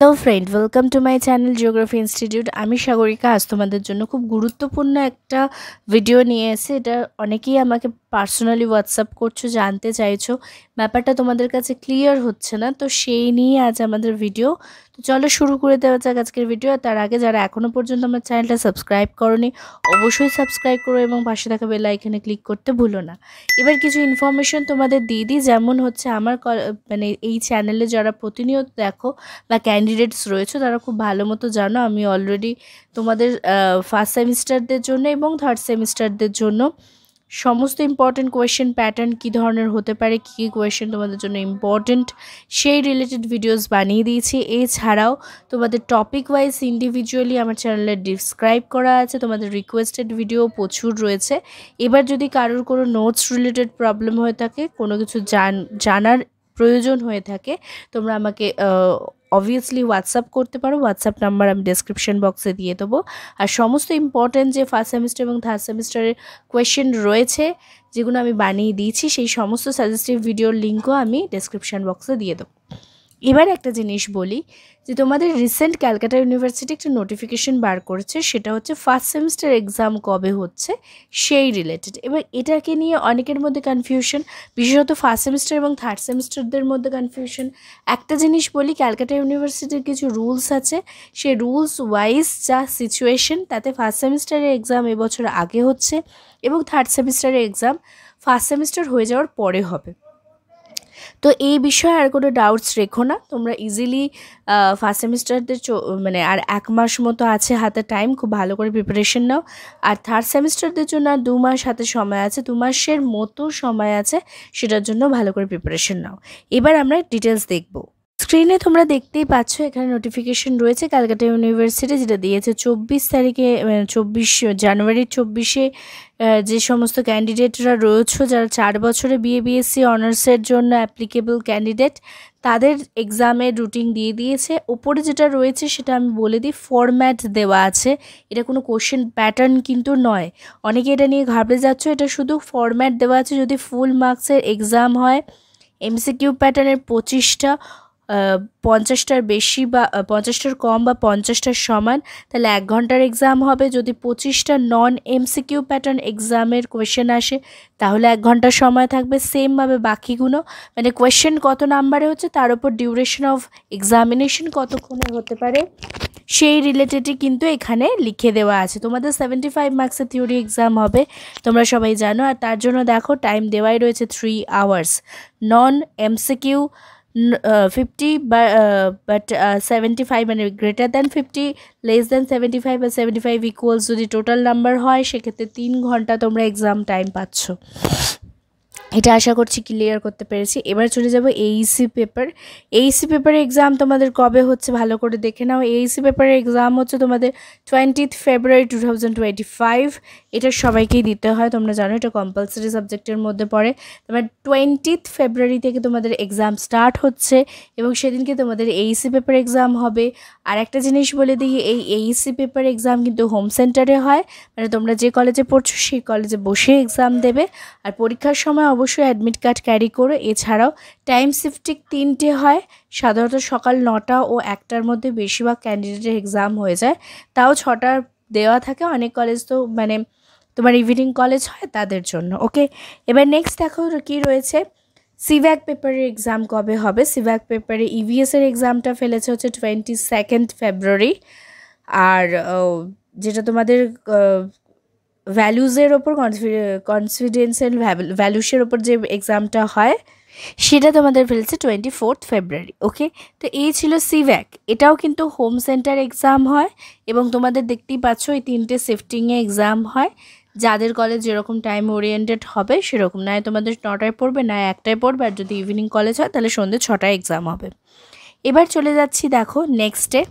Hello friend, welcome to my channel geography institute. আমি সাগরিকা। আজ তোমাদের জন্য খুব গুরুত্বপূর্ণ একটা ভিডিও নিয়ে এসে এটা অনেকেই আমাকে পার্সোনালি হোয়াটসঅ্যাপ করছো, জানতে চাইছো, ব্যাপারটা তোমাদের কাছে ক্লিয়ার হচ্ছে না, তো সেই নিয়ে আজ আমাদের ভিডিও। তো চলো শুরু করে দেওয়া যাক আজকের ভিডিও। তার আগে যারা এখনও পর্যন্ত আমার চ্যানেলটা সাবস্ক্রাইব করোনি অবশ্যই সাবস্ক্রাইব করো এবং পাশে থাকা বেল আইকনে ক্লিক করতে ভুলো না। এবার কিছু ইনফরমেশন তোমাদের দিয়ে দিই, যেমন হচ্ছে আমার মানে এই চ্যানেলে যারা প্রতিনিয়ত দেখো বা ক্যান্ডিডেটস রয়েছে তারা খুব ভালো মতো জানো আমি অলরেডি তোমাদের ফার্স্ট সেমিস্টারদের জন্য এবং থার্ড সেমিস্টারদের জন্য সমস্ত ইম্পর্টেন্ট কোয়েশ্চেন প্যাটার্ন কী ধরনের হতে পারে, কী কী কোয়েশ্চেন তোমাদের জন্য ইম্পর্টেন্ট সেই রিলেটেড ভিডিওস বানিয়ে দিয়েছি। এছাড়াও তোমাদের টপিক ওয়াইজ ইন্ডিভিজুয়ালি আমার চ্যানেলে ডিসক্রাইব করা আছে, তোমাদের রিকোয়েস্টেড ভিডিও প্রচুর রয়েছে। এবার যদি কারোর কোনো নোটস রিলেটেড প্রবলেম হয়ে থাকে, কোনো কিছু জানার প্রয়োজন হয়ে থাকে, তোমরা আমাকে অবভিয়াসলি হোয়াটসঅ্যাপ করতে পারো। হোয়াটসঅ্যাপ নাম্বার আমি ডেসক্রিপশন বক্সে দিয়ে দেবো। আর সমস্ত ইম্পর্ট্যান্ট যে ফার্স্ট সেমিস্টার এবং থার্ড সেমিস্টারের কোয়েশ্চেন রয়েছে যেগুলো আমি বানিয়ে দিয়েছি, সেই সমস্ত সাজেস্টিভ ভিডিওর লিঙ্কও আমি ডেসক্রিপশন বক্সে দিয়ে দেবো। এবার একটা জিনিস বলি যে তোমাদের রিসেন্ট ক্যালকাটা ইউনিভার্সিটি একটা নোটিফিকেশন বার করেছে, সেটা হচ্ছে ফার্স্ট সেমিস্টার এক্সাম কবে হচ্ছে সেই রিলেটেড। এবার এটাকে নিয়ে অনেকের মধ্যে কনফিউশন, বিশেষত ফার্স্ট সেমিস্টার এবং থার্ড সেমিস্টারদের মধ্যে কনফিউশন। একটা জিনিস বলি, ক্যালকাটা ইউনিভার্সিটির কিছু রুলস আছে, সেই রুলস ওয়াইজ যা সিচুয়েশন, তাতে ফার্স্ট সেমিস্টারের এক্সাম এবছর আগে হচ্ছে এবং থার্ড সেমিস্টারের এক্সাম ফার্স্ট সেমিস্টার হয়ে যাওয়ার পরে হবে। তো এই বিষয়ে আর কোনো ডাউটস রেখো না, তোমরা ইজিলি ফার্স্ট সেমিস্টারদের মানে আর 1 মাস মতো আছে হাতে টাইম, খুব ভালো করে প্রিপারেশন নাও। আর থার্ড সেমিস্টারদের জন্য আর 2 মাস হাতে সময় আছে, 2 মাসের মতো সময় আছে, সেটার জন্য ভালো করে প্রিপারেশন নাও। এবার আমরা ডিটেলস দেখব। স্ক্রিনে তোমরা দেখতেই পাচ্ছ এখানে নোটিফিকেশন রয়েছে ক্যালকাটা ইউনিভার্সিটি, যেটা দিয়েছে 24 তারিখে, 24 জানুয়ারি 24-এ। যে সমস্ত ক্যান্ডিডেটরা রয়েছে যারা 4 বছরে বিএসসি অনার্সের জন্য অ্যাপ্লিকেবল ক্যান্ডিডেট, তাদের এক্সামের রুটিন দিয়ে দিয়েছে। ওপরে যেটা রয়েছে সেটা আমি বলে দিই, ফরম্যাট দেওয়া আছে, এটা কোনো কোশ্চেন প্যাটার্ন কিন্তু নয়। অনেকে এটা নিয়ে ঘাবড়ে যাচ্ছ, এটা শুধু ফরম্যাট দেওয়া আছে। যদি ফুল মার্কসের এক্সাম হয়, এমসিকিউ প্যাটার্নের 25টা, 50টার বেশি বা 50টার কম বা 50টার সমান, তাহলে 1 ঘন্টার এক্সাম হবে। যদি 25টা নন এমসিকিউ প্যাটার্ন এক্সামের কোয়েশ্চেন আসে তাহলে 1 ঘন্টার সময় থাকবে। সেমভাবে বাকিগুলো, মানে কোয়েশ্চেন কত নাম্বারে হচ্ছে তার উপর ডিউরেশন অফ এক্সামিনেশন কতক্ষণের হতে পারে সেই রিলেটেডই কিন্তু এখানে লিখে দেওয়া আছে। তোমাদের 75 মার্কসের থিওরি এক্সাম হবে, তোমরা সবাই জানো। আর তার জন্য দেখো টাইম দেওয়াই রয়েছে 3 আওয়ার্স। নন এমসিকিউ 50 বাট 75, মানে গ্রেটার দ্যান 50, লেস দ্যান 75 বা 75 ইকুয়ালস যদি টোটাল নাম্বার হয়, সেক্ষেত্রে 3 ঘন্টা তোমরা এক্সাম টাইম পাচ্ছ। এটা আশা করছি ক্লিয়ার করতে পেরেছি। এবার চলে যাব এইসি পেপার। এইসি পেপারের এক্সাম তোমাদের কবে হচ্ছে ভালো করে দেখে নাও। এইসি পেপারের এক্সাম হচ্ছে তোমাদের 20 ফেব্রুয়ারি 2025। এটা সবাইকেই দিতে হয়, তোমরা জানো এটা কম্পালসারি সাবজেক্টের মধ্যে পড়ে। তোমার 20 ফেব্রুয়ারি থেকে তোমাদের এক্সাম স্টার্ট হচ্ছে এবং সেদিনকে তোমাদের এইসি পেপার এক্সাম হবে। আর একটা জিনিস বলে দিই, এই এইসি পেপার এক্সাম কিন্তু হোম সেন্টারে হয়, মানে তোমরা যে কলেজে পড়ছো সেই কলেজে বসে এক্সাম দেবে। আর পরীক্ষার সময় অবশ্যই অ্যাডমিট কার্ড ক্যারি করো। এছাড়াও টাইম শিফটিং 3টে হয়, সাধারণত সকাল 9টা ও 1টার মধ্যে বেশিরভাগ ক্যান্ডিডেটের এক্সাম হয়ে যায়, তাও 6টার দেওয়া থাকে। অনেক কলেজ তো মানে তোমার ইভিনিং কলেজ হয় তাদের জন্য। ওকে, এবার নেক্সট দেখো কি রয়েছে। সিভ্যাক পেপারের এক্সাম কবে হবে। সিভ্যাক পেপারে ইভিএসের এক্সামটা ফেলেছে হচ্ছে 22 ফেব্রুয়ারি। আর যেটা তোমাদের ভ্যালুজের ওপর, কনফিডেন্সিয়াল ভ্যালুসের ওপর যে এক্সামটা হয় সেটা তোমাদের ফেলছে 24 ফেব্রুয়ারি। ওকে, তো এই ছিল সিভ্যাক। এটাও কিন্তু হোম সেন্টার এক্সাম হয় এবং তোমাদের দেখতেই পাচ্ছ এই 3টে শিফটিংয়ে এক্সাম হয়। যাদের কলেজ যেরকম টাইম ওরিয়েন্টেড হবে সেরকম, নয় তোমাদের 9টায় পড়বে, নয় 1টায় পড়বে। আর যদি ইভিনিং কলেজ হয় তাহলে সন্ধ্যে 6টায় এক্সাম হবে। এবার চলে যাচ্ছি দেখো নেক্সটে।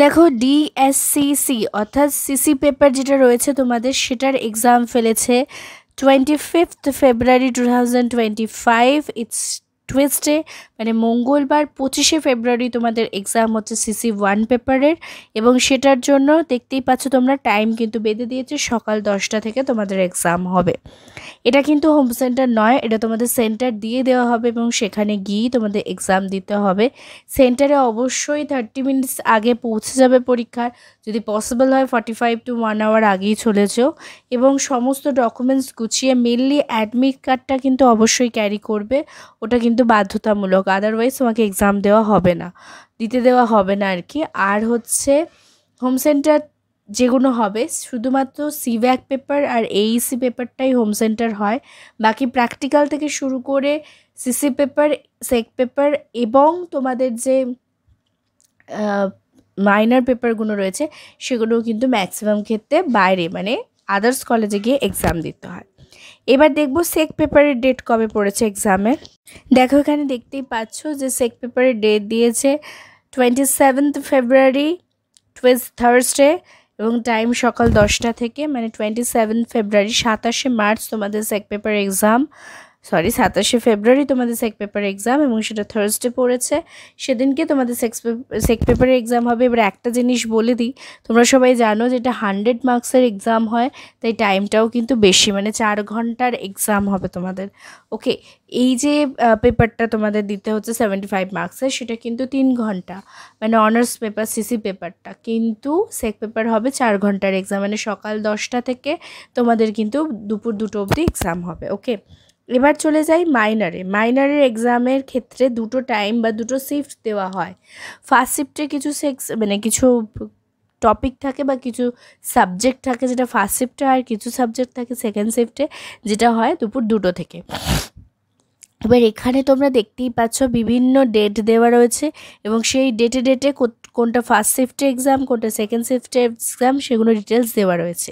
দেখো ডিএসসিসি অর্থাৎ সিসি পেপার যেটা রয়েছে তোমাদের, সেটার এক্সাম ফেলেছে 25 ফেব্রুয়ারি 2025। ইটস টুয়েসডে, মানে মঙ্গলবার 25শে ফেব্রুয়ারি তোমাদের এক্সাম হচ্ছে CC1 পেপারের, এবং সেটার জন্য দেখতেই পাচ্ছ তোমরা টাইম কিন্তু বেঁধে দিয়েছে, সকাল 10টা থেকে তোমাদের এক্সাম হবে। এটা কিন্তু হোম সেন্টার নয়, এটা তোমাদের সেন্টার দিয়ে দেওয়া হবে এবং সেখানে গিয়েই তোমাদের এক্সাম দিতে হবে। সেন্টারে অবশ্যই 30 মিনিটস আগে পৌঁছে যাবে পরীক্ষার, যদি পসিবল হয় 45 to 1 আওয়ার আগেই চলে যেও, এবং সমস্ত ডকুমেন্টস গুছিয়ে মেনলি অ্যাডমিট কার্ডটা কিন্তু অবশ্যই ক্যারি করবে, ওটা কিন্তু বাধ্যতামূলক, আদারওয়াইজ তোমাকে এক্সাম দেওয়া হবে না, দিতে দেওয়া হবে না আর কি। আর হচ্ছে হোম সেন্টার যেগুলো হবে শুধুমাত্র সিভ্যাক পেপার আর এইসি পেপারটাই হোম সেন্টার হয়, বাকি প্র্যাকটিক্যাল থেকে শুরু করে সিসি পেপার, সেক পেপার এবং তোমাদের যে মাইনর পেপারগুলো রয়েছে সেগুলো কিন্তু ম্যাক্সিমাম ক্ষেত্রে বাইরে মানে আদার্স কলেজে গিয়ে এক্সাম দিতে হয়। এবার দেখব সেক পেপারের ডেট কবে পড়েছে এক্সামের। দেখো এখানে দেখতেই পাচ্ছ যে সেক পেপারের ডেট দিয়েছে 27th ফেব্রুয়ারি, থার্সডে, এবং টাইম সকাল 10টা থেকে, মানে 27 ফেব্রুয়ারি। 27শে মার্চ তোমাদের সেক পেপার এক্সাম, 27শে ফেব্রুয়ারি তোমাদের সেক পেপার এক্সাম, এবং সেটা থার্সডে পড়েছে, সেদিনকে তোমাদের সেক পেপারের এক্সাম হবে। এবার একটা জিনিস বলে দিই, তোমরা সবাই জানো যে এটা 100 মার্কসের এক্সাম হয়, তাই টাইমটাও কিন্তু বেশি, মানে 4 ঘন্টার এক্সাম হবে তোমাদের। ওকে, এই যে পেপারটা তোমাদের দিতে হচ্ছে 75 মার্কসের, সেটা কিন্তু 3 ঘন্টা, মানে অনার্স পেপার সিসি পেপারটা, কিন্তু সেক পেপার হবে 4 ঘন্টার এক্সাম, মানে সকাল 10টা থেকে তোমাদের কিন্তু দুপুর 2টো অবধি এক্সাম হবে। ওকে, এবার চলে যাই মাইনারের এক্সামের ক্ষেত্রে দুটো টাইম বা দুটো শিফট দেওয়া হয়। ফার্স্ট শিফটে কিছু মানে কিছু টপিক থাকে বা কিছু সাবজেক্ট থাকে যেটা ফার্স্ট শিফটে, আর কিছু সাবজেক্ট থাকে সেকেন্ড শিফটে, যেটা হয় দুপুর 2টো থেকে। এবার এখানে তোমরা দেখতেই পাচ্ছ বিভিন্ন ডেট দেওয়া রয়েছে, এবং সেই ডেটে কোনটা ফার্স্ট শিফটে এক্সাম, কোনটা সেকেন্ড শিফটে এক্সাম, সেগুলো ডিটেলস দেওয়া রয়েছে।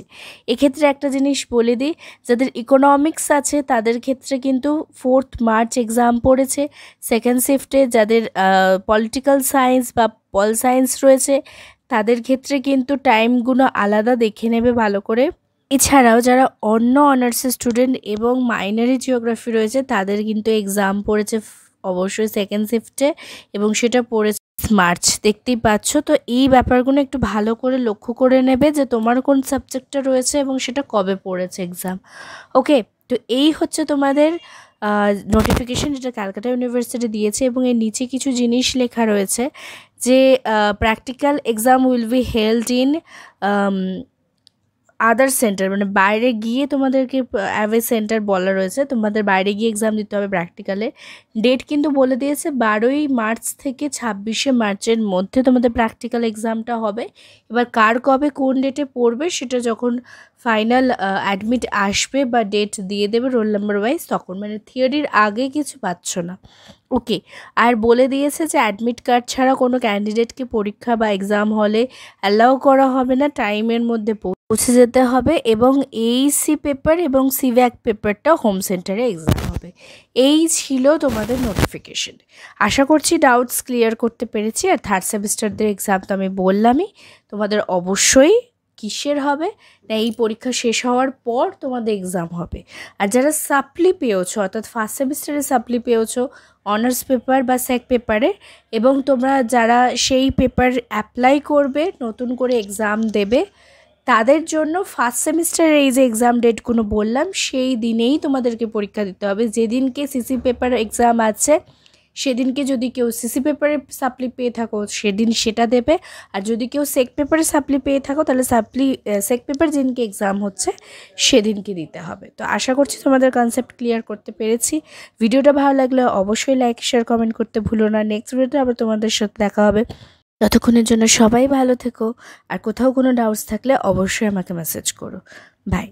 এক্ষেত্রে একটা জিনিস বলে দিই, যাদের ইকোনমিক্স আছে তাদের ক্ষেত্রে কিন্তু 4th মার্চ এক্সাম পড়েছে সেকেন্ড শিফটে। যাদের পলিটিক্যাল সায়েন্স বা পল সায়েন্স রয়েছে তাদের ক্ষেত্রে কিন্তু টাইমগুলো আলাদা, দেখে নেবে ভালো করে। এছাড়াও যারা অন্য অনার্সের স্টুডেন্ট এবং মাইনারি জিওগ্রাফি রয়েছে তাদের কিন্তু এক্সাম পড়েছে অবশ্যই সেকেন্ড শিফটে, এবং সেটা পড়েছে মার্চ, দেখতেই পাচ্ছ। তো এই ব্যাপারগুলো একটু ভালো করে লক্ষ্য করে নেবে যে তোমার কোন সাবজেক্টটা রয়েছে এবং সেটা কবে পড়েছে এক্সাম। ওকে, তো এই হচ্ছে তোমাদের নোটিফিকেশন, যেটা ক্যালকাটা ইউনিভার্সিটি দিয়েছে, এবং এর নিচে কিছু জিনিস লেখা রয়েছে যে practical exam will be held in other centre, মানে বাইরে গিয়ে তোমাদেরকে অ্যাওয়ে সেন্টার বলা রয়েছে, তোমাদের বাইরে গিয়ে এক্সাম দিতে হবে প্র্যাকটিক্যালে। ডেট কিন্তু বলে দিয়েছে 12ই মার্চ থেকে 26শে মার্চের মধ্যে তোমাদের প্র্যাকটিক্যাল এক্সামটা হবে। এবার কার কবে কোন ডেটে পড়বে সেটা যখন ফাইনাল অ্যাডমিট আসবে বা ডেট দিয়ে দেবে রোল নাম্বার ওয়াইজ, তখন, মানে থিওরির আগে কিছু পাচ্ছ না। ওকে, আর বলে দিয়েছে যে অ্যাডমিট কার্ড ছাড়া কোনো ক্যান্ডিডেটকে পরীক্ষা বা এক্সাম হলে অ্যালাউ করা হবে না, টাইমের মধ্যে পৌঁছে যেতে হবে, এবং এইসি পেপার এবং সিভ্যাক পেপারটা হোম সেন্টারে এক্সাম হবে। এই ছিল তোমাদের নোটিফিকেশন। আশা করছি ডাউটস ক্লিয়ার করতে পেরেছি। আর থার্ড সেমিস্টারদের এক্সাম তো আমি বললামই, তোমাদের অবশ্যই কিসের হবে না, এই পরীক্ষা শেষ হওয়ার পর তোমাদের এক্সাম হবে। আর যারা সাপ্লি পেয়েছো, অর্থাৎ ফার্স্ট সেমিস্টারে সাপ্লি পেয়েছো অনার্স পেপার বা সেক পেপারে, এবং তোমরা যারা সেই পেপার অ্যাপ্লাই করবে নতুন করে এক্সাম দেবে, তাদের জন্য ফার্স্ট সেমিস্টারের এই যে এক্সাম ডেটগুলো বললাম সেই দিনেই তোমাদেরকে পরীক্ষা দিতে হবে। যেদিনকে সিসি পেপার এক্সাম আছে সেদিনকে যদি কেউ সিসি পেপারে সাপ্লি পেয়ে থাকো সেদিন সেটা দেবে, আর যদি কেউ সেক পেপারে সাপ্লি পেয়ে থাকো তাহলে সেক পেপার যেদিনকে এক্সাম হচ্ছে সেদিনকে দিতে হবে। তো আশা করছি তোমাদের কনসেপ্ট ক্লিয়ার করতে পেরেছি। ভিডিওটা ভালো লাগলে অবশ্যই লাইক শেয়ার কমেন্ট করতে ভুলো না। নেক্সট ভিডিওতে আবার তোমাদের সাথে দেখা হবে। ততক্ষণের জন্য সবাই ভালো থেকো, আর কোথাও কোনো ডাউটস থাকলে অবশ্যই আমাকে মেসেজ করো। বাই।